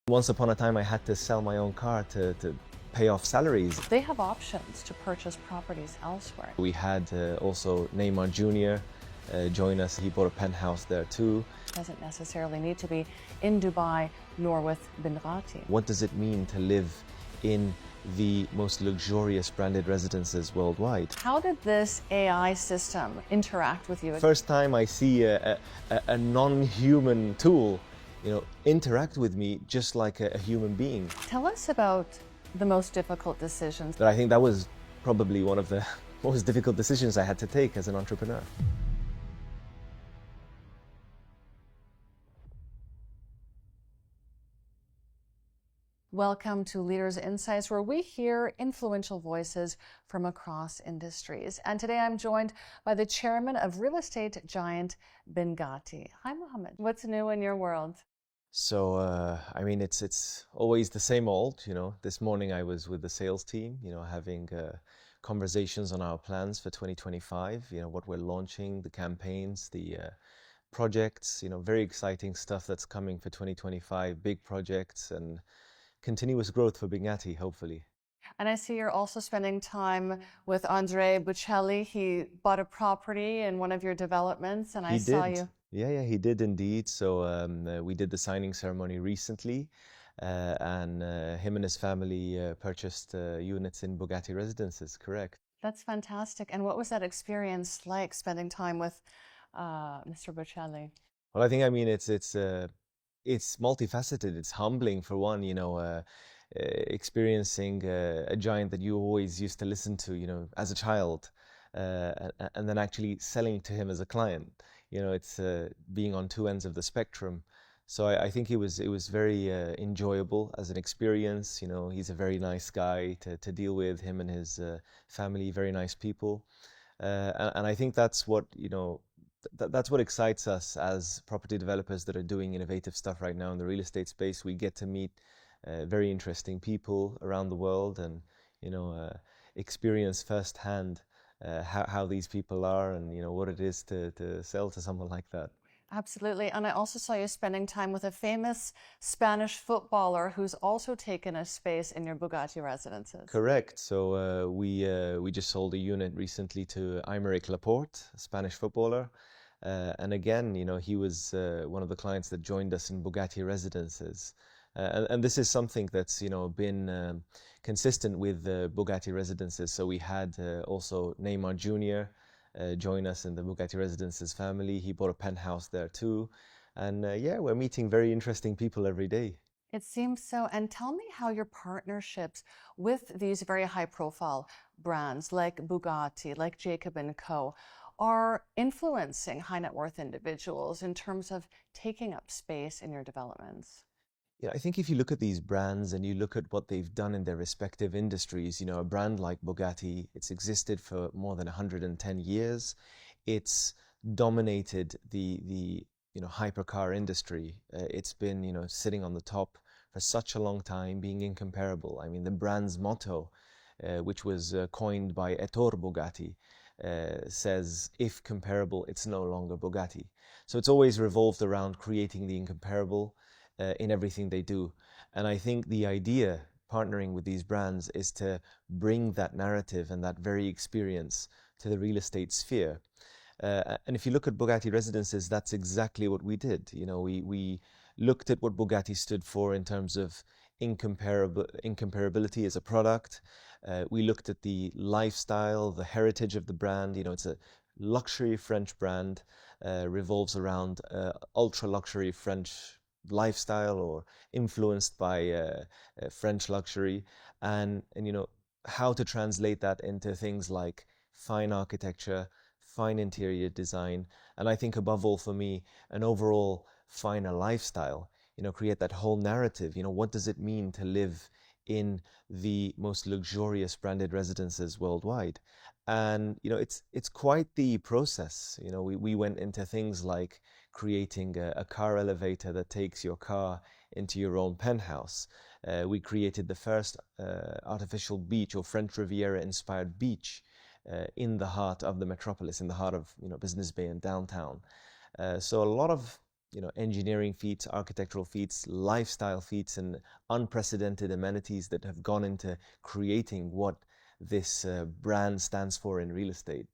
Once upon a time, I had to sell my own car to pay off salaries. They have options to purchase properties elsewhere. We had also Neymar Jr. Join us. He bought a penthouse there too. It doesn't necessarily need to be in Dubai nor with Binghatti. What does it mean to live in the most luxurious branded residences worldwide? How did this AI system interact with you? First time I see a non-human tool, interact with me just like a human being. Tell us about the most difficult decisions. But I think that was probably one of the most difficult decisions I had to take as an entrepreneur. Welcome to Leaders Insights, where we hear influential voices from across industries. And today I'm joined by the chairman of real estate giant Binghatti. Hi, Mohammed. What's new in your world? So, it's always the same old, This morning I was with the sales team, having conversations on our plans for 2025, what we're launching, the campaigns, the projects, very exciting stuff that's coming for 2025, big projects and continuous growth for Binghatti, hopefully. And I see you're also spending time with Andre Bocelli. He bought a property in one of your developments, and I saw you. Yeah, he did indeed. So we did the signing ceremony recently, and him and his family purchased units in Bugatti residences, correct? That's fantastic. And what was that experience like, spending time with Mr. Bocelli? Well, I think, it's multifaceted. It's humbling for one, experiencing a giant that you always used to listen to, as a child, and then actually selling to him as a client. It's being on two ends of the spectrum. So I think it was very enjoyable as an experience. He's a very nice guy to deal with, him and his family, very nice people. And I think that's what, that's what excites us as property developers that are doing innovative stuff right now in the real estate space. We get to meet very interesting people around the world and, experience firsthand how these people are and, what it is to sell to someone like that. Absolutely. And I also saw you spending time with a famous Spanish footballer who's also taken a space in your Bugatti residences. Correct. So we just sold a unit recently to Aymeric Laporte, a Spanish footballer. And again, he was one of the clients that joined us in Bugatti residences. And this is something that's, been consistent with Bugatti residences. So we had also Neymar Jr. Join us in the Binghatti Residences family. He bought a penthouse there too. And we're meeting very interesting people every day. It seems so. And tell me how your partnerships with these very high profile brands like Bugatti, like Jacob & Co. are influencing high net worth individuals in terms of taking up space in your developments. Yeah, I think if you look at these brands and you look at what they've done in their respective industries, a brand like Bugatti, it's existed for more than 110 years. It's dominated the hypercar industry. It's been, sitting on the top for such a long time, being incomparable. I mean, the brand's motto, which was coined by Ettore Bugatti, says, if comparable, it's no longer Bugatti. So it's always revolved around creating the incomparable in everything they do. And I think the idea partnering with these brands is to bring that narrative and that very experience to the real estate sphere. And if you look at Bugatti Residences, that's exactly what we did. We looked at what Bugatti stood for in terms of incomparability as a product. We looked at the lifestyle, the heritage of the brand. It's a luxury French brand, revolves around ultra luxury French lifestyle or influenced by French luxury, and how to translate that into things like fine architecture, fine interior design, and I think above all for me, an overall finer lifestyle. Create that whole narrative. What does it mean to live in the most luxurious branded residences worldwide? And it's quite the process. We went into things like creating a car elevator that takes your car into your own penthouse. We created the first artificial beach or French Riviera inspired beach in the heart of the metropolis, in the heart of Business Bay and downtown. So a lot of engineering feats, architectural feats, lifestyle feats, and unprecedented amenities that have gone into creating what this brand stands for in real estate.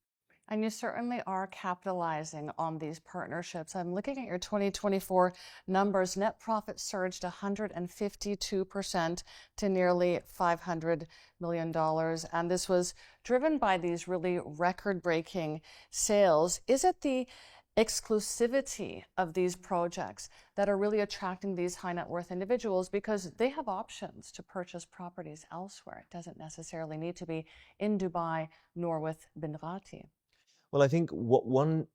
And you certainly are capitalizing on these partnerships. I'm looking at your 2024 numbers. Net profit surged 152% to nearly $500 million. And this was driven by these really record-breaking sales. Is it the exclusivity of these projects that are really attracting these high net worth individuals, because they have options to purchase properties elsewhere? It doesn't necessarily need to be in Dubai nor with Binghatti. Well, I think one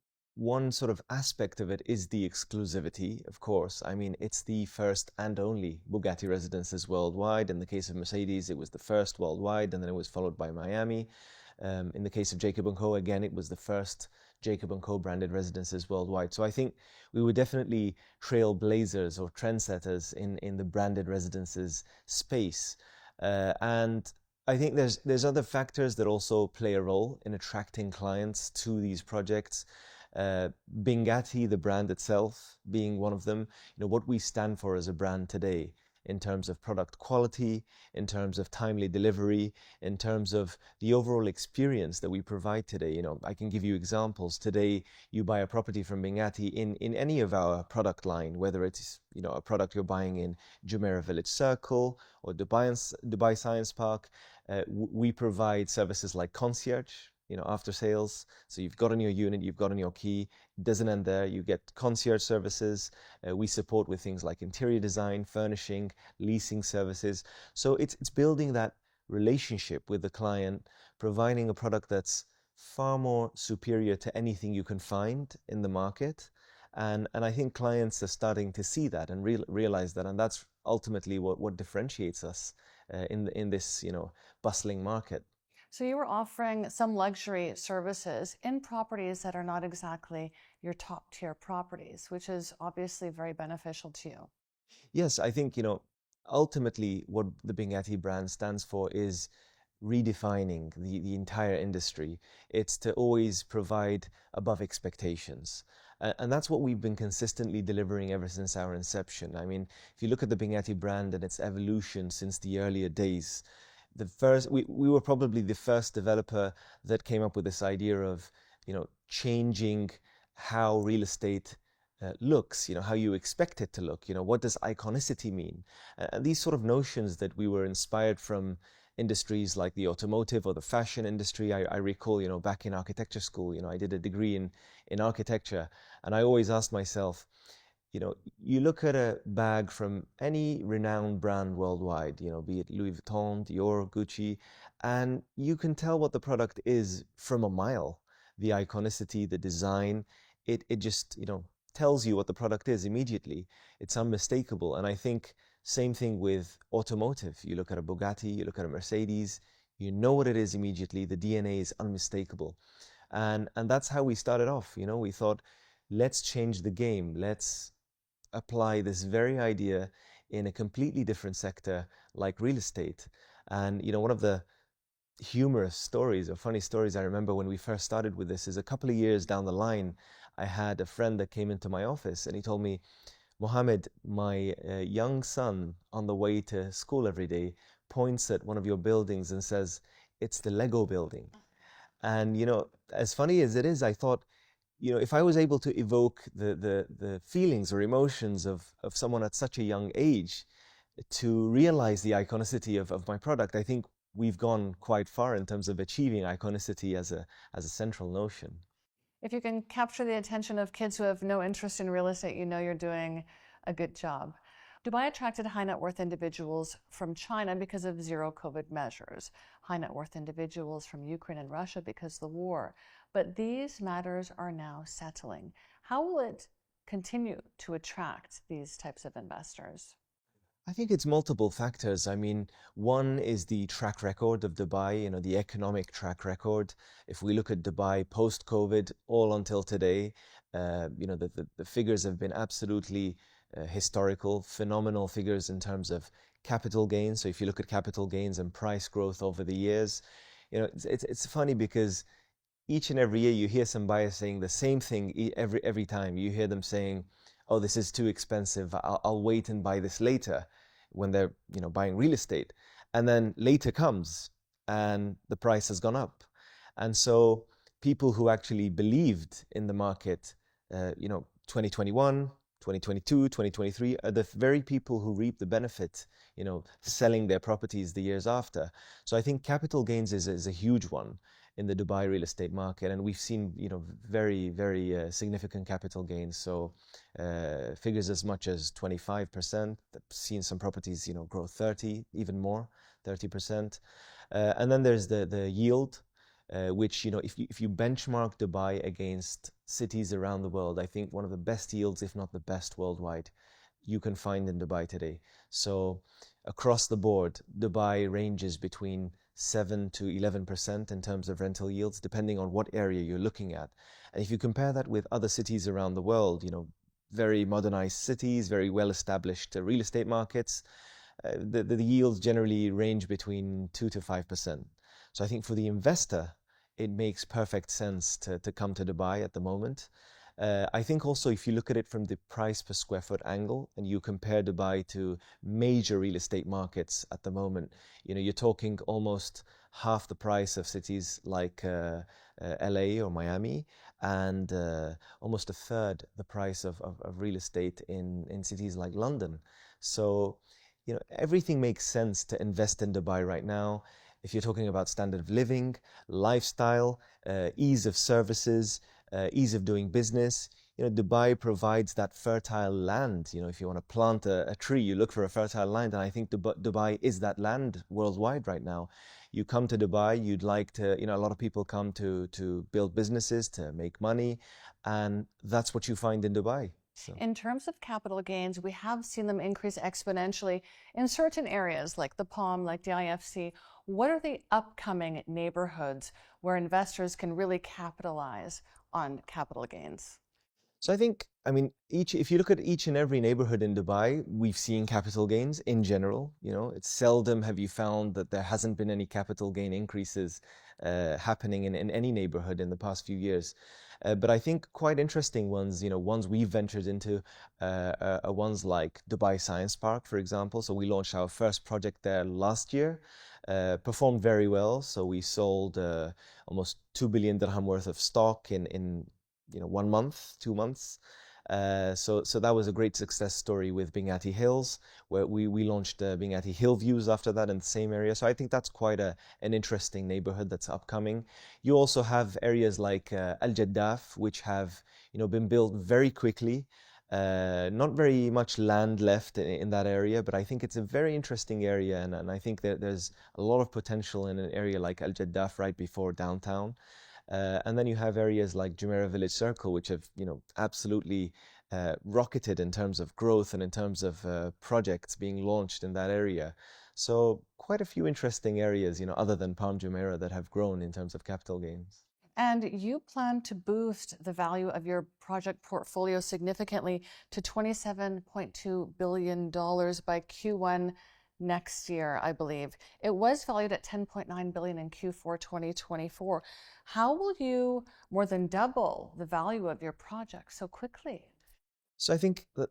sort of aspect of it is the exclusivity, of course. I mean, it's the first and only Bugatti residences worldwide. In the case of Mercedes, it was the first worldwide, and then it was followed by Miami. In the case of Jacob & Co., again, it was the first Jacob & Co. branded residences worldwide. So I think we were definitely trailblazers or trendsetters in the branded residences space. And I think there's other factors that also play a role in attracting clients to these projects. Binghatti, the brand itself, being one of them. What we stand for as a brand today in terms of product quality, in terms of timely delivery, in terms of the overall experience that we provide today. I can give you examples. Today, you buy a property from Binghatti in any of our product line, whether it's a product you're buying in Jumeirah Village Circle or Dubai Science Park. We provide services like concierge, after sales. So you've gotten your unit, you've gotten your key. It doesn't end there. You get concierge services. We support with things like interior design, furnishing, leasing services. So it's building that relationship with the client, providing a product that's far more superior to anything you can find in the market. And I think clients are starting to see that and realize that, and that's ultimately what differentiates us in this bustling market. So you were offering some luxury services in properties that are not exactly your top tier properties, which is obviously very beneficial to you. Yes, I think ultimately what the Binghatti brand stands for is redefining the entire industry. It's to always provide above expectations. And that's what we've been consistently delivering ever since our inception. I mean, if you look at the Binghatti brand and its evolution since the earlier days, we were probably the first developer that came up with this idea of, changing how real estate looks, how you expect it to look, what does iconicity mean? These sort of notions that we were inspired from industries like the automotive or the fashion industry. I recall, back in architecture school, I did a degree in architecture, and I always asked myself, you look at a bag from any renowned brand worldwide, be it Louis Vuitton, Dior, Gucci, and you can tell what the product is from a mile. The iconicity, the design, it just, tells you what the product is immediately. It's unmistakable. And I think same thing with automotive. You look at a Bugatti, you look at a Mercedes, you know what it is immediately. The DNA is unmistakable. And that's how we started off. We thought, let's change the game. Let's apply this very idea in a completely different sector like real estate. And one of the humorous stories or funny stories I remember when we first started with this is a couple of years down the line, I had a friend that came into my office and he told me, Mohammed, my young son on the way to school every day points at one of your buildings and says, it's the Lego building. And as funny as it is, I thought, if I was able to evoke the feelings or emotions of someone at such a young age to realize the iconicity of my product, I think we've gone quite far in terms of achieving iconicity as a central notion. If you can capture the attention of kids who have no interest in real estate, you're doing a good job. Dubai attracted high net worth individuals from China because of zero COVID measures, high net worth individuals from Ukraine and Russia because of the war. But these matters are now settling. How will it continue to attract these types of investors? I think it's multiple factors. I mean, one is the track record of Dubai, the economic track record. If we look at Dubai post-COVID, all until today, the figures have been absolutely historical, phenomenal figures in terms of capital gains. So if you look at capital gains and price growth over the years, it's funny because each and every year you hear some buyers saying the same thing every time. You hear them saying, oh, this is too expensive. I'll wait and buy this later when they're, buying real estate. And then later comes and the price has gone up. And so people who actually believed in the market, 2021, 2022, 2023 are the very people who reap the benefit, selling their properties the years after. So I think capital gains is a huge one in the Dubai real estate market, and we've seen, very, very significant capital gains. So figures as much as 25%. I've seen some properties, grow 30, even more, 30%. And then there's the yield, which, if you benchmark Dubai against cities around the world, I think one of the best yields, if not the best worldwide, you can find in Dubai today. So across the board, Dubai ranges between 7 to 11% in terms of rental yields, depending on what area you're looking at. And if you compare that with other cities around the world, very modernized cities, very well-established real estate markets, the yields generally range between 2 to 5%. So I think for the investor, it makes perfect sense to come to Dubai at the moment. I think also if you look at it from the price per square foot angle and you compare Dubai to major real estate markets at the moment, you're talking almost half the price of cities like LA or Miami, and almost a third the price of real estate in cities like London. So, everything makes sense to invest in Dubai right now. If you're talking about standard of living, lifestyle, ease of services, ease of doing business, Dubai provides that fertile land. If you want to plant a tree, you look for a fertile land, and I think Dubai is that land worldwide right now. You come to Dubai, you'd like to, a lot of people come to build businesses, to make money, and that's what you find in Dubai. So. In terms of capital gains, we have seen them increase exponentially in certain areas like the Palm, like the IFC. What are the upcoming neighborhoods where investors can really capitalize on capital gains? So I think, if you look at each and every neighborhood in Dubai, we've seen capital gains in general. It's seldom have you found that there hasn't been any capital gain increases happening in any neighborhood in the past few years. But I think quite interesting ones, ones we've ventured into are ones like Dubai Science Park, for example. So we launched our first project there last year, performed very well. So we sold almost 2 billion dirham worth of stock in 1 month, 2 months. So that was a great success story with Binghatti Hills, where we launched Binghatti Hill Views after that in the same area. So I think that's quite an interesting neighborhood that's upcoming. You also have areas like Al Jaddaf, which have been built very quickly. Not very much land left in that area, but I think it's a very interesting area, and I think that there's a lot of potential in an area like Al Jaddaf right before downtown. And then you have areas like Jumeirah Village Circle, which have, absolutely rocketed in terms of growth and in terms of projects being launched in that area. So quite a few interesting areas, other than Palm Jumeirah, that have grown in terms of capital gains. And you plan to boost the value of your project portfolio significantly to $27.2 billion by Q1 next year, I believe. It was valued at $10.9 billion in Q4 2024. How will you more than double the value of your project so quickly? So I think that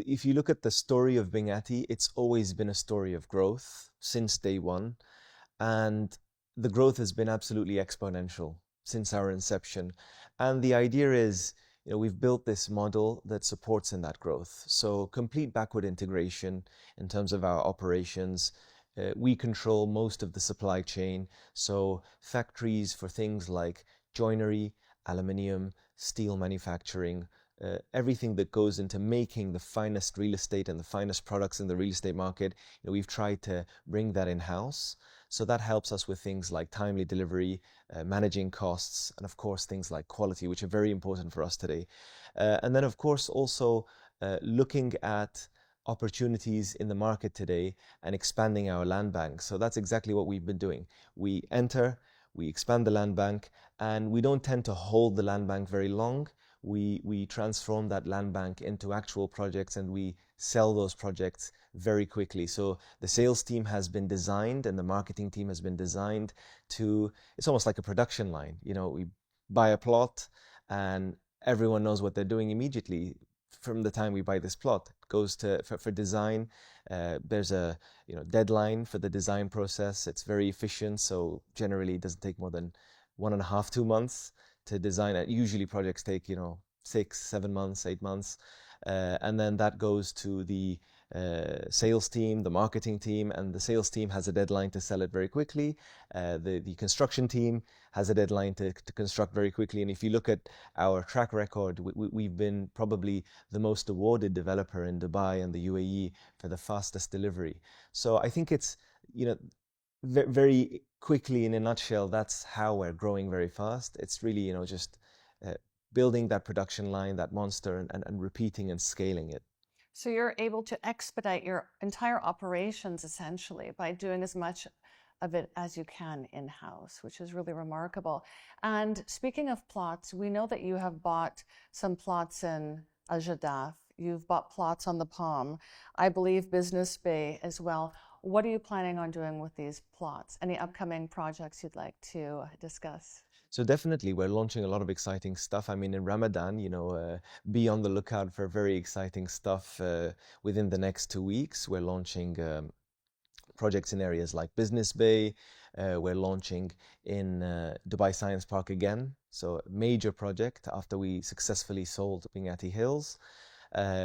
if you look at the story of Binghatti, it's always been a story of growth since day one. And the growth has been absolutely exponential since our inception. And the idea is, we've built this model that supports in that growth. So complete backward integration in terms of our operations. We control most of the supply chain. So factories for things like joinery, aluminium, steel manufacturing, everything that goes into making the finest real estate and the finest products in the real estate market, we've tried to bring that in-house. So that helps us with things like timely delivery, managing costs, and of course things like quality, which are very important for us today. And then of course also looking at opportunities in the market today and expanding our land bank. So that's exactly what we've been doing. We enter, we expand the land bank, and we don't tend to hold the land bank very long. We transform that land bank into actual projects, and we sell those projects very quickly. So the sales team has been designed and the marketing team has been designed to, it's almost like a production line. We buy a plot and everyone knows what they're doing immediately. from the time we buy this plot. It goes to for design. There's a deadline for the design process. It's very efficient, so generally it doesn't take more than 1.5, 2 months to design it. Usually projects take 6, 7 months, 8 months, and then that goes to the sales team, the marketing team, and the sales team has a deadline to sell it very quickly. The construction team has a deadline to construct very quickly. And if you look at our track record, we've been probably the most awarded developer in Dubai and the UAE for the fastest delivery. So I think it's, very quickly, in a nutshell, that's how we're growing very fast. It's really, just building that production line, that monster, and repeating and scaling it. So you're able to expedite your entire operations essentially by doing as much of it as you can in-house, which is really remarkable. And speaking of plots, we know that you have bought some plots in Al Jadaf. You've bought plots on the Palm. I believe Business Bay as well. What are you planning on doing with these plots? Any upcoming projects you'd like to discuss? So definitely, we're launching a lot of exciting stuff. I mean, in Ramadan, be on the lookout for very exciting stuff within the next 2 weeks. We're launching projects in areas like Business Bay. We're launching in Dubai Science Park again. So a major project after we successfully sold Binghatti Hills.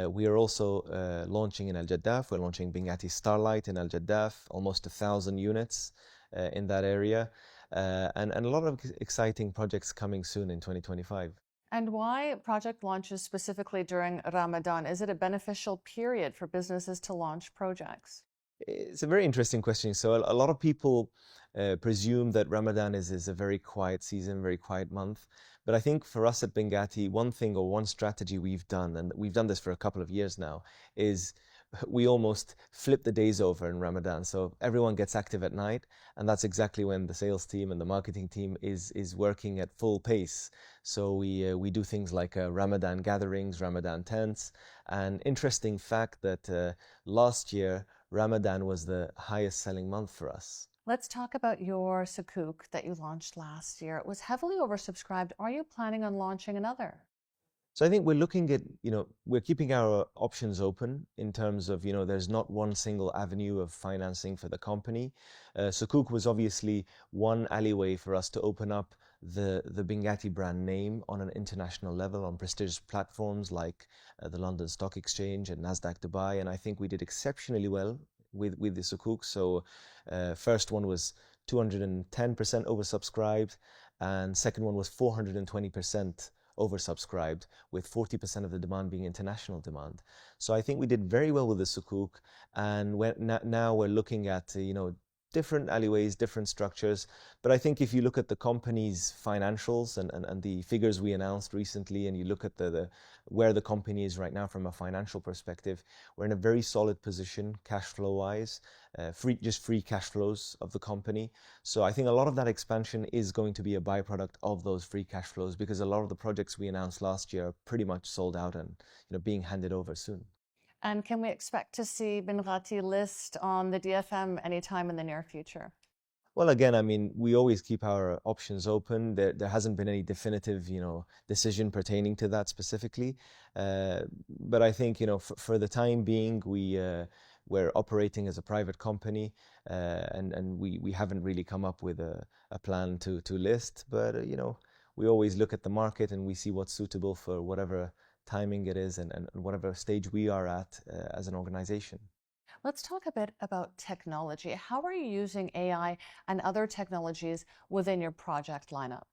We are also launching in Al Jadaf. We're launching Binghatti Starlight in Al Jadaf, almost 1,000 units in that area. And a lot of exciting projects coming soon in 2025. And why project launches specifically during Ramadan? Is it a beneficial period for businesses to launch projects? It's a very interesting question. So a lot of people presume that Ramadan is a very quiet season, very quiet month. But I think for us at Binghatti, one thing or one strategy we've done, and we've done this for a couple of years now, is we almost flip the days over in Ramadan. So everyone gets active at night, and that's exactly when the sales team and the marketing team is working at full pace. So we do things like Ramadan gatherings, Ramadan tents. An interesting fact that last year Ramadan was the highest selling month for us. Let's talk about your sukuk that you launched last year. It was heavily oversubscribed. Are you planning on launching another? So I think we're looking at, we're keeping our options open in terms of, there's not one single avenue of financing for the company. Sukuk was obviously one alleyway for us to open up the Binghatti brand name on an international level on prestigious platforms like the London Stock Exchange and Nasdaq Dubai. And I think we did exceptionally well with the Sukuk. So first one was 210% oversubscribed, and second one was 420% oversubscribed, with 40% of the demand being international demand. So I think we did very well with the Sukuk, and now we're looking at different alleyways, different structures. But I think if you look at the company's financials and the figures we announced recently, and you look at the where the company is right now from a financial perspective, we're in a very solid position cash flow wise, free cash flows of the company. So I think a lot of that expansion is going to be a byproduct of those free cash flows, because a lot of the projects we announced last year are pretty much sold out and being handed over soon. And can we expect to see Binghatti list on the DFM anytime in the near future? Well, again, I mean, we always keep our options open. There hasn't been any definitive, decision pertaining to that specifically. But I think, for the time being, we're operating as a private company, and we haven't really come up with a plan to list. But we always look at the market and we see what's suitable for whatever timing it is and whatever stage we are at as an organization. Let's talk a bit about technology. How are you using AI and other technologies within your project lineup?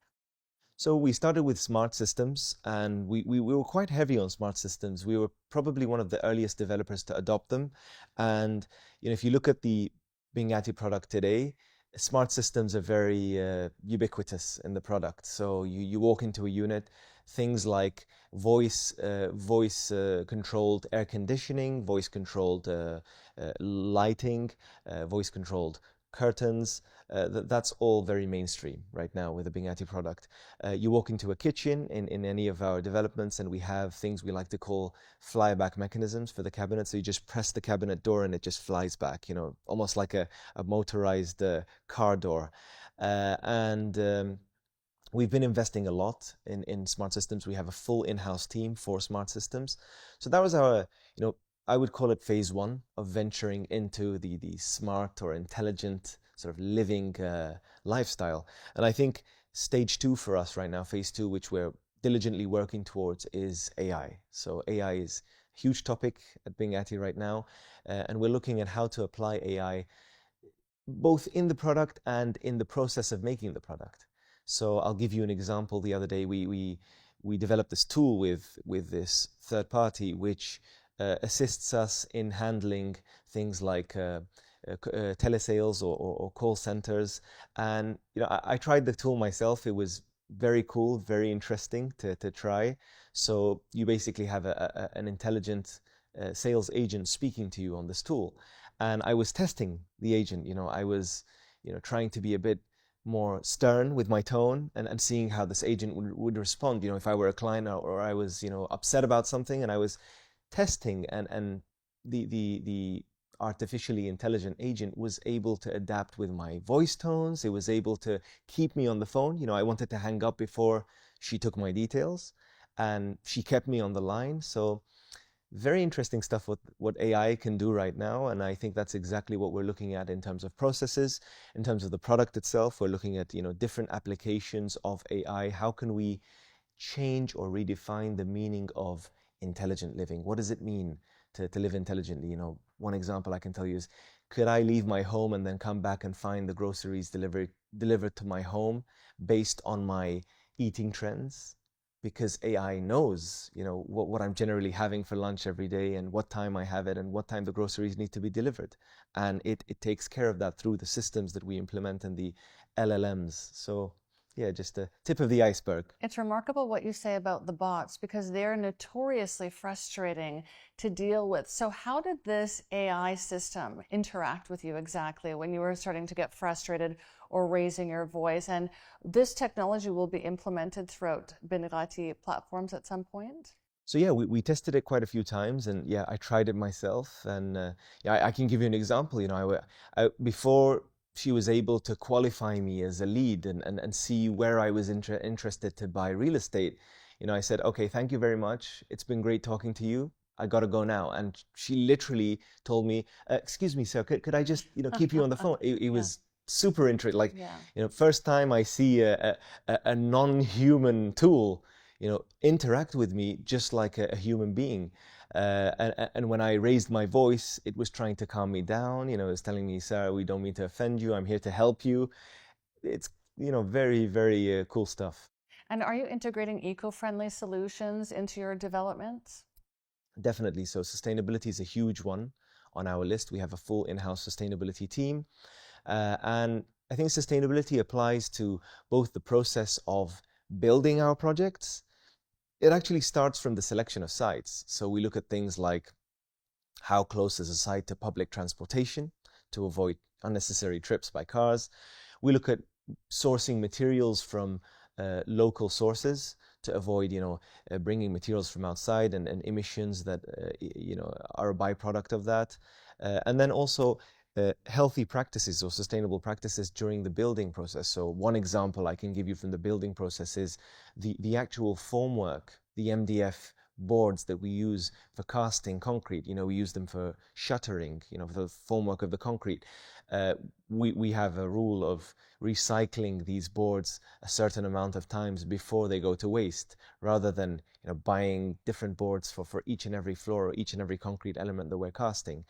So we started with smart systems, and we were quite heavy on smart systems. We were probably one of the earliest developers to adopt them. And if you look at the Binghatti product today, smart systems are very ubiquitous in the product. So you walk into a unit, things like voice controlled air conditioning, voice controlled lighting, voice controlled curtains. That's all very mainstream right now with the Binghatti product. You walk into a kitchen in any of our developments, and we have things we like to call flyback mechanisms for the cabinet. So you just press the cabinet door and it just flies back, almost like a motorized car door. And We've been investing a lot in smart systems. We have a full in-house team for smart systems. So that was our, I would call it phase one of venturing into the smart or intelligent sort of living lifestyle. And I think stage two for us right now, phase two, which we're diligently working towards, is AI. So AI is a huge topic at Binghatti right now, and we're looking at how to apply AI both in the product and in the process of making the product. So I'll give you an example. The other day, we developed this tool with this third party, which assists us in handling things like telesales or call centers. And I tried the tool myself. It was very cool, very interesting to try. So you basically have an intelligent sales agent speaking to you on this tool. And I was testing the agent. I was trying to be a bit more stern with my tone and seeing how this agent would respond. If I were a client or I was upset about something, and I was testing, and the artificially intelligent agent was able to adapt with my voice tones. It was able to keep me on the phone. I wanted to hang up before she took my details, and she kept me on the line. So very interesting stuff what AI can do right now, and I think that's exactly what we're looking at in terms of processes, in terms of the product itself. We're looking at different applications of AI. How can we change or redefine the meaning of intelligent living? What does it mean to live intelligently? One example I can tell you is, could I leave my home and then come back and find the groceries delivered to my home based on my eating trends? Because AI knows, what I'm generally having for lunch every day, and what time I have it, and what time the groceries need to be delivered. And it takes care of that through the systems that we implement and the LLMs. So yeah, just the tip of the iceberg. It's remarkable what you say about the bots, because they're notoriously frustrating to deal with. So how did this AI system interact with you exactly when you were starting to get frustrated or raising your voice? And this technology will be implemented throughout Binghatti platforms at some point? So yeah, we tested it quite a few times, and yeah, I tried it myself. And yeah, I can give you an example. Before she was able to qualify me as a lead and see where I was interested to buy real estate, I said, okay, thank you very much. It's been great talking to you. I gotta go now. And she literally told me, excuse me, sir, could I just, keep you on the phone? It was super interesting. Like, first time I see a non-human tool, interact with me just like a human being. And when I raised my voice, it was trying to calm me down. It was telling me, Sarah, we don't mean to offend you. I'm here to help you. It's, very, very cool stuff. And are you integrating eco-friendly solutions into your developments? Definitely. So sustainability is a huge one on our list. We have a full in-house sustainability team. And I think sustainability applies to both the process of building our projects. It actually starts from the selection of sites. So we look at things like, how close is a site to public transportation to avoid unnecessary trips by cars. We look at sourcing materials from local sources to avoid, bringing materials from outside and emissions that, are a byproduct of that. And then also healthy practices or sustainable practices during the building process. So one example I can give you from the building process is the actual formwork, the MDF boards that we use for casting concrete. We use them for shuttering, for the formwork of the concrete. We have a rule of recycling these boards a certain amount of times before they go to waste, rather than buying different boards for each and every floor or each and every concrete element that we're casting.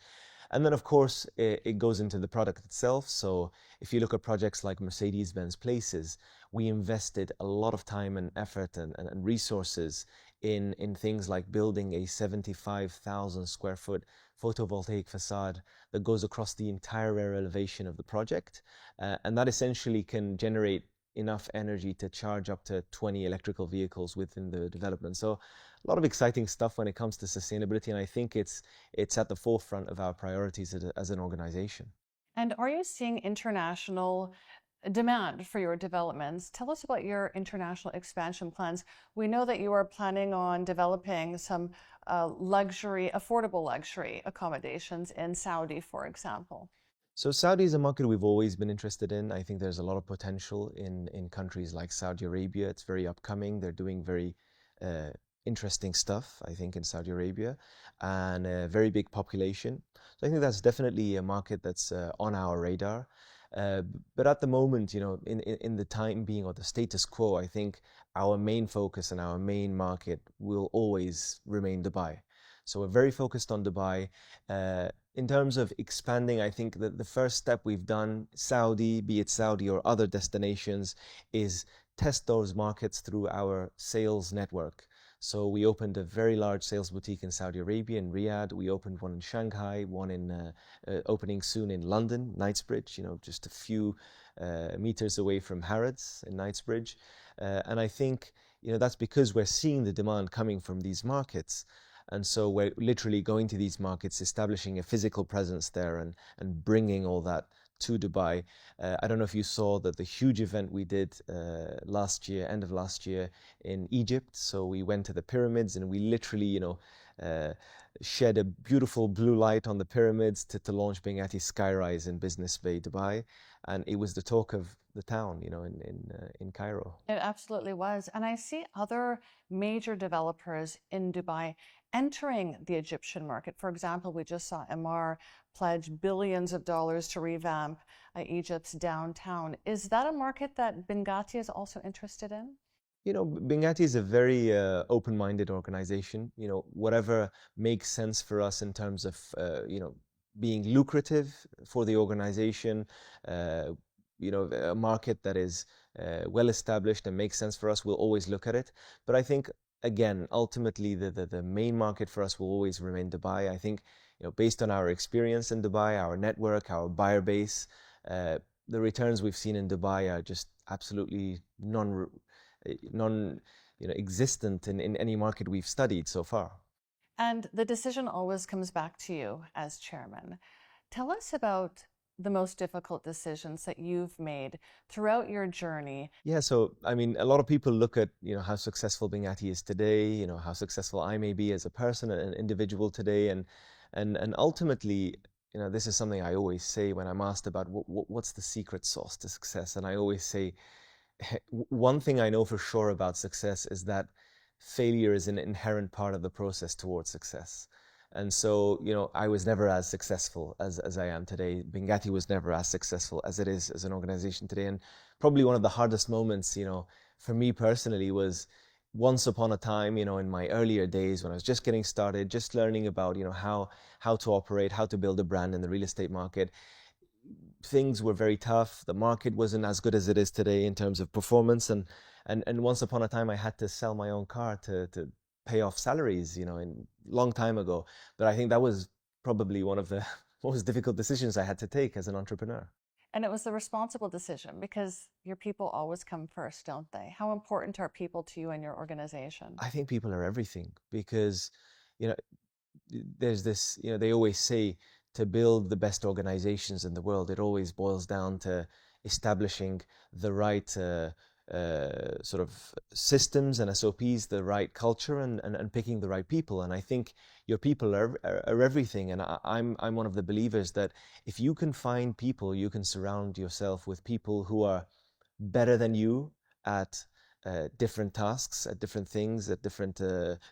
And then, of course, it goes into the product itself. So if you look at projects like Mercedes-Benz Places, we invested a lot of time and effort and resources in things like building a 75,000 square foot photovoltaic facade that goes across the entire air elevation of the project. And that essentially can generate enough energy to charge up to 20 electrical vehicles within the development. So a lot of exciting stuff when it comes to sustainability, and I think it's at the forefront of our priorities as an organization. And are you seeing international demand for your developments? Tell us about your international expansion plans. We know that you are planning on developing some affordable luxury accommodations in Saudi, for example. So Saudi is a market we've always been interested in. I think there's a lot of potential in countries like Saudi Arabia. It's very upcoming. They're doing very uh, interesting stuff, I think, in Saudi Arabia, and a very big population. So I think that's definitely a market that's on our radar. But at the moment, in the time being or the status quo, I think our main focus and our main market will always remain Dubai. So we're very focused on Dubai. In terms of expanding, I think that the first step we've done, Saudi, be it Saudi or other destinations, is test those markets through our sales network. So we opened a very large sales boutique in Saudi Arabia, in Riyadh. We opened one in Shanghai, one in opening soon in London, Knightsbridge, just a few meters away from Harrods in Knightsbridge. And I think, that's because we're seeing the demand coming from these markets. And so we're literally going to these markets, establishing a physical presence there and bringing all that to Dubai. I don't know if you saw that the huge event we did last year, end of last year in Egypt. So we went to the pyramids and we literally, uh, shed a beautiful blue light on the pyramids to launch Binghatti Skyrise in Business Bay, Dubai. And it was the talk of the town, in Cairo. It absolutely was. And I see other major developers in Dubai entering the Egyptian market. For example, we just saw Emar pledge billions of dollars to revamp Egypt's downtown. Is that a market that Binghatti is also interested in? Binghatti is a very open-minded organization. Whatever makes sense for us in terms of, being lucrative for the organization, a market that is well established and makes sense for us, we'll always look at it. But I think, again, ultimately, the main market for us will always remain Dubai. I think, based on our experience in Dubai, our network, our buyer base, the returns we've seen in Dubai are just absolutely non existent in any market we've studied so far. And the decision always comes back to you as chairman. Tell us about the most difficult decisions that you've made throughout your journey. Yeah, so I mean, a lot of people look at, how successful Binghatti is today, how successful I may be as a person and an individual today, and ultimately, this is something I always say when I'm asked about what's the secret sauce to success, and I always say, one thing I know for sure about success is that failure is an inherent part of the process towards success. And so, I was never as successful as I am today. Binghatti was never as successful as it is as an organization today. And probably one of the hardest moments, for me personally was once upon a time, in my earlier days when I was just getting started, just learning about, how to operate, how to build a brand in the real estate market. Things were very tough. The market wasn't as good as it is today in terms of performance. And once upon a time, I had to sell my own car to pay off salaries, in long time ago. But I think that was probably one of the most difficult decisions I had to take as an entrepreneur. And it was the responsible decision because your people always come first, don't they? How important are people to you and your organization? I think people are everything because, you know, there's this, they always say to build the best organizations in the world, it always boils down to establishing the right sort of systems and SOPs, the right culture, and picking the right people. And I think your people are everything. And I'm one of the believers that if you can find people, you can surround yourself with people who are better than you at different tasks, at different things, at different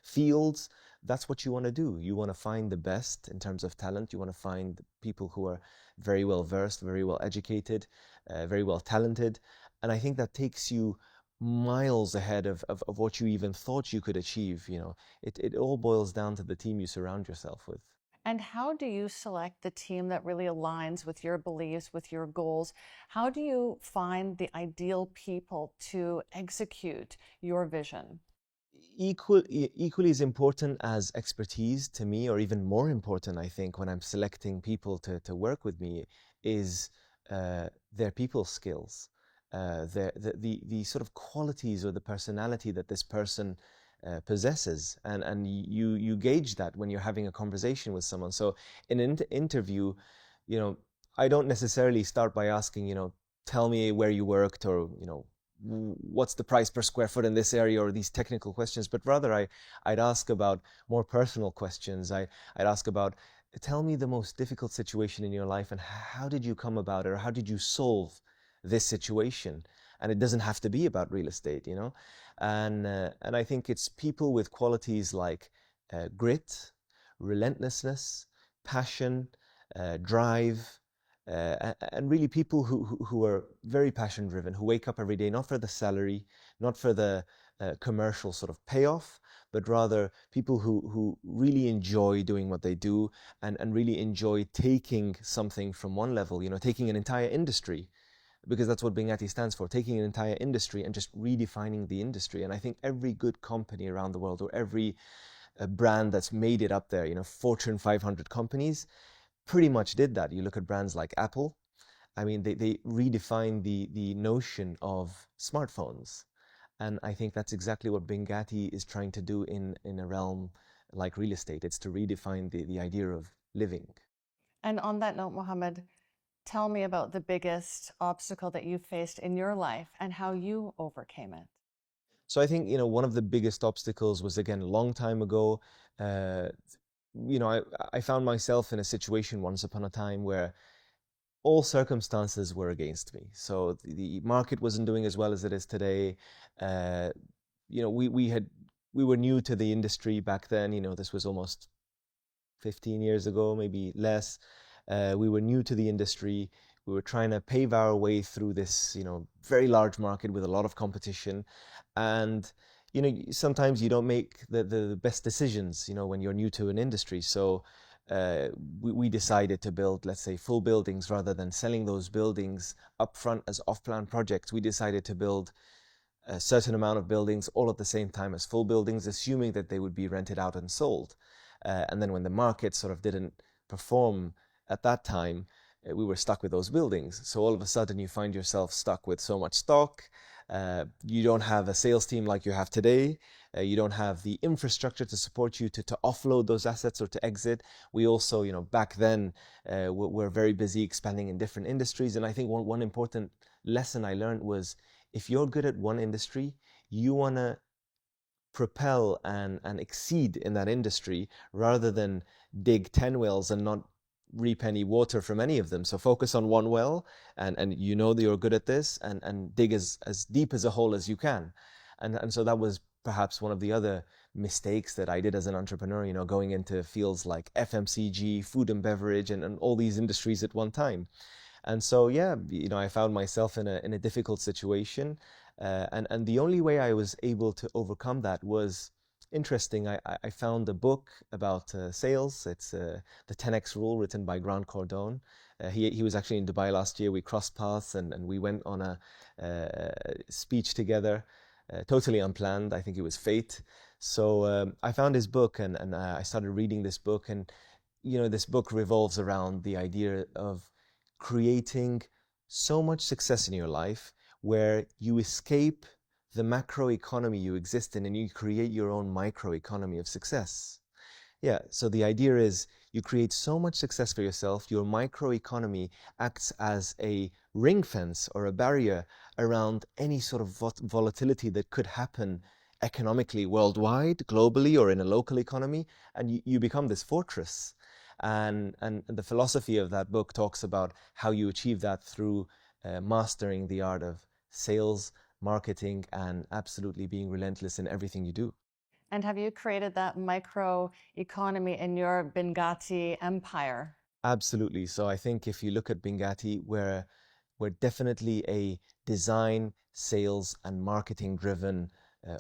fields. That's what you want to do. You want to find the best in terms of talent. You want to find people who are very well versed, very well educated, very well talented. And I think that takes you miles ahead of what you even thought you could achieve. It all boils down to the team you surround yourself with. And how do you select the team that really aligns with your beliefs, with your goals? How do you find the ideal people to execute your vision? Equally as important as expertise to me, or even more important, I think, when I'm selecting people to work with me, is their people skills, the sort of qualities or the personality that this person possesses, and you gauge that when you're having a conversation with someone. So in an interview, I don't necessarily start by asking, tell me where you worked, or what's the price per square foot in this area, or these technical questions, but rather I'd ask about more personal questions. I'd ask about tell me the most difficult situation in your life and how did you come about it, or how did you solve this situation? And it doesn't have to be about real estate, you know? And I think it's people with qualities like grit, relentlessness, passion, drive, and really people who are very passion driven, who wake up every day not for the salary, not for the commercial sort of payoff, but rather people who really enjoy doing what they do, and really enjoy taking something from one level, you know, taking an entire industry, because that's what Binghatti stands for, taking an entire industry and just redefining the industry. And I think every good company around the world, or every brand that's made it up there, you know, Fortune 500 companies, pretty much did that. You look at brands like Apple, I mean, they redefined the notion of smartphones. And I think that's exactly what Binghatti is trying to do in a realm like real estate. It's to redefine the idea of living. And on that note, Mohammed, tell me about the biggest obstacle that you faced in your life and how you overcame it. So I think, you know, one of the biggest obstacles was, again, a long time ago. Uh, you know, I found myself in a situation once upon a time where all circumstances were against me. So the market wasn't doing as well as it is today. Uh, you know, we were new to the industry back then. You know, this was almost 15 years ago, maybe less. We were new to the industry. We were trying to pave our way through this, you know, very large market with a lot of competition. And, you know, sometimes you don't make the best decisions, you know, when you're new to an industry. So we decided to build, let's say, full buildings rather than selling those buildings upfront as off-plan projects. We decided to build a certain amount of buildings all at the same time as full buildings, assuming that they would be rented out and sold. And then when the market sort of didn't perform at that time, we were stuck with those buildings. So all of a sudden you find yourself stuck with so much stock. You don't have a sales team like you have today. You don't have the infrastructure to support you to offload those assets or to exit. We also, you know, back then, we're very busy expanding in different industries. And I think one important lesson I learned was, if you're good at one industry, you want to propel and exceed in that industry rather than dig 10 wells and not reap any water from any of them. So focus on one well, and you know that you're good at this, and dig as deep as a hole as you can. And so that was perhaps one of the other mistakes that I did as an entrepreneur, you know, going into fields like FMCG, food and beverage, and all these industries at one time. And so, yeah, you know, I found myself in a difficult situation. And the only way I was able to overcome that was interesting. I found a book about sales. It's the 10X Rule, written by Grant Cardone. He was actually in Dubai last year. We crossed paths, and we went on a speech together, totally unplanned. I think it was fate. So I found his book, and I started reading this book. And, you know, this book revolves around the idea of creating so much success in your life where you escape the macro economy you exist in and you create your own micro economy of success. Yeah, so the idea is you create so much success for yourself, your micro economy acts as a ring fence or a barrier around any sort of volatility that could happen economically worldwide, globally, or in a local economy, and you become this fortress. And the philosophy of that book talks about how you achieve that through mastering the art of sales, marketing, and absolutely being relentless in everything you do. And have you created that micro economy in your Binghatti empire? Absolutely. So I think if you look at Binghatti, we're definitely a design, sales, and marketing driven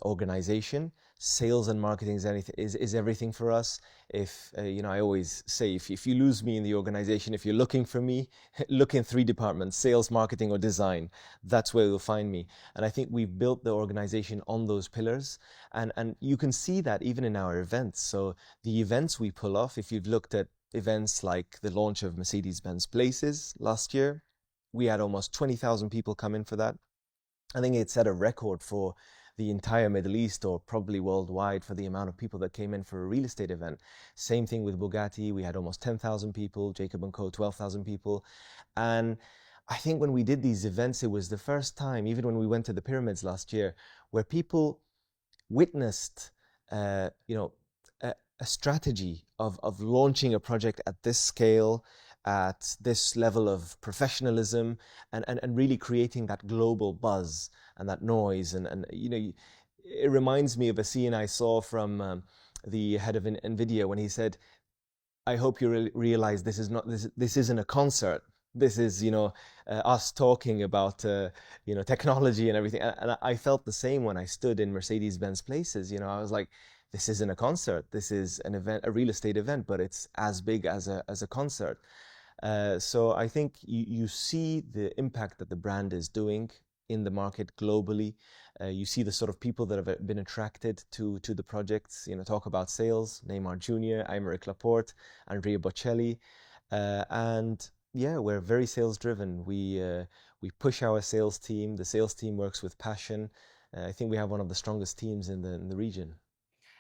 organization. Sales and marketing is everything for us. If you know, I always say, if you lose me in the organization, if you're looking for me, look in three departments: sales, marketing, or design. That's where you'll find me. And I think we've built the organization on those pillars, and you can see that even in our events. So the events we pull off, if you've looked at events like the launch of Mercedes-Benz Places last year, we had almost 20,000 people come in for that. I think it set a record for the entire Middle East, or probably worldwide, for the amount of people that came in for a real estate event. Same thing with Bugatti. We had almost 10,000 people, Jacob & Co, 12,000 people. And I think when we did these events, it was the first time, even when we went to the pyramids last year, where people witnessed, you know, a strategy of launching a project at this scale, at this level of professionalism, and really creating that global buzz and that noise. And you know, it reminds me of a scene I saw from the head of NVIDIA when he said, I hope you realize this isn't a concert. This is, you know, us talking about, you know, technology and everything. And I felt the same when I stood in Mercedes-Benz places. You know, I was like, this isn't a concert. This is an event, a real estate event, but it's as big as a concert. So I think you see the impact that the brand is doing in the market globally. You see the sort of people that have been attracted to the projects. You know, talk about sales: Neymar Jr., Aymeric Laporte, Andrea Bocelli, and yeah, we're very sales driven. We push our sales team. The sales team works with passion. I think we have one of the strongest teams in the region.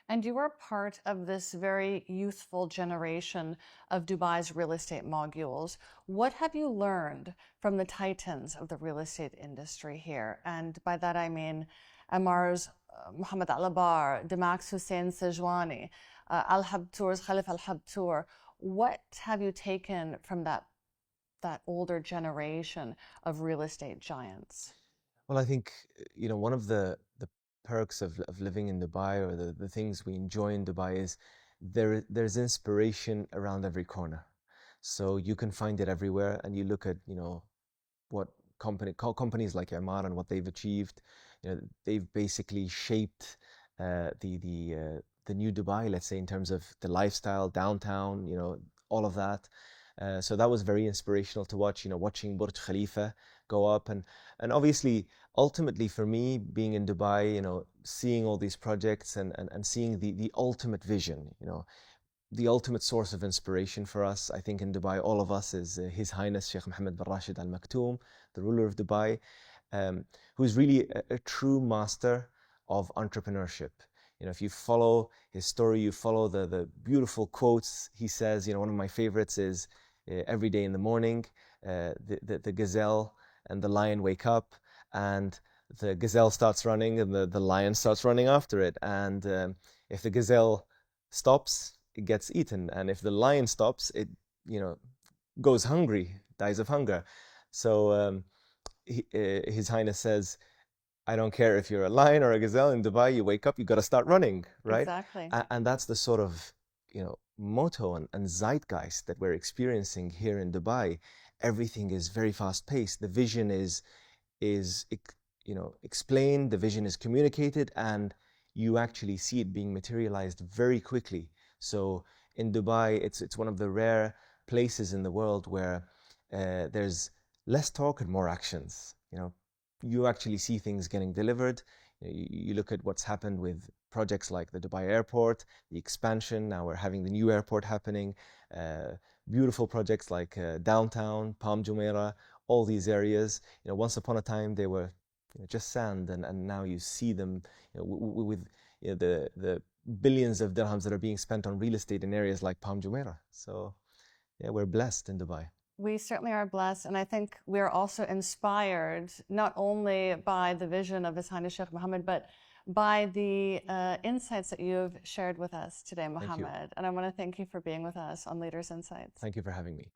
And you are part of this very youthful generation of Dubai's real estate moguls. What have you learned from the titans of the real estate industry here? And by that I mean Amar's Mohammed Al-Abar, Damax Hussein Sejwani, Al-Habtour's Khalif Al-Habtour. What have you taken from that older generation of real estate giants? Well, I think, you know, one of the perks of living in Dubai, or the things we enjoy in Dubai, is there's inspiration around every corner. So you can find it everywhere, and you look at, you know, what companies like Emaar and what they've achieved. You know, they've basically shaped the new Dubai, let's say, in terms of the lifestyle, downtown, you know, all of that. So that was very inspirational to watch, you know, watching Burj Khalifa go up, and obviously, ultimately for me, being in Dubai, you know, seeing all these projects and seeing the ultimate vision, you know, the ultimate source of inspiration for us, I think, in Dubai, all of us, is His Highness Sheikh Mohammed bin Rashid Al Maktoum, the ruler of Dubai, who's really a true master of entrepreneurship. You know, if you follow his story, you follow the beautiful quotes he says. You know, one of my favorites is, every day in the morning, the gazelle and the lion wake up, and the gazelle starts running and the lion starts running after it. And if the gazelle stops, it gets eaten. And if the lion stops, it, you know, goes hungry, dies of hunger. So His Highness says, I don't care if you're a lion or a gazelle in Dubai, you wake up, you got to start running, right? Exactly. And that's the sort of, you know, motto and zeitgeist that we're experiencing here in Dubai. Everything is very fast paced. The vision is you know, explained, the vision is communicated, and you actually see it being materialized very quickly. So in Dubai, it's one of the rare places in the world where there's less talk and more actions. You know, you actually see things getting delivered. You look at what's happened with projects like the Dubai airport, the expansion. Now we're having the new airport happening. Beautiful projects like downtown, Palm Jumeirah, all these areas. You know, once upon a time they were, you know, just sand, and now you see them, you know, with, you know, the billions of dirhams that are being spent on real estate in areas like Palm Jumeirah. So yeah, we're blessed in Dubai. We certainly are blessed, and I think we're also inspired not only by the vision of His Highness Sheikh Mohammed, but by the insights that you've shared with us today, Mohammed. And I want to thank you for being with us on Leaders Insights. Thank you for having me.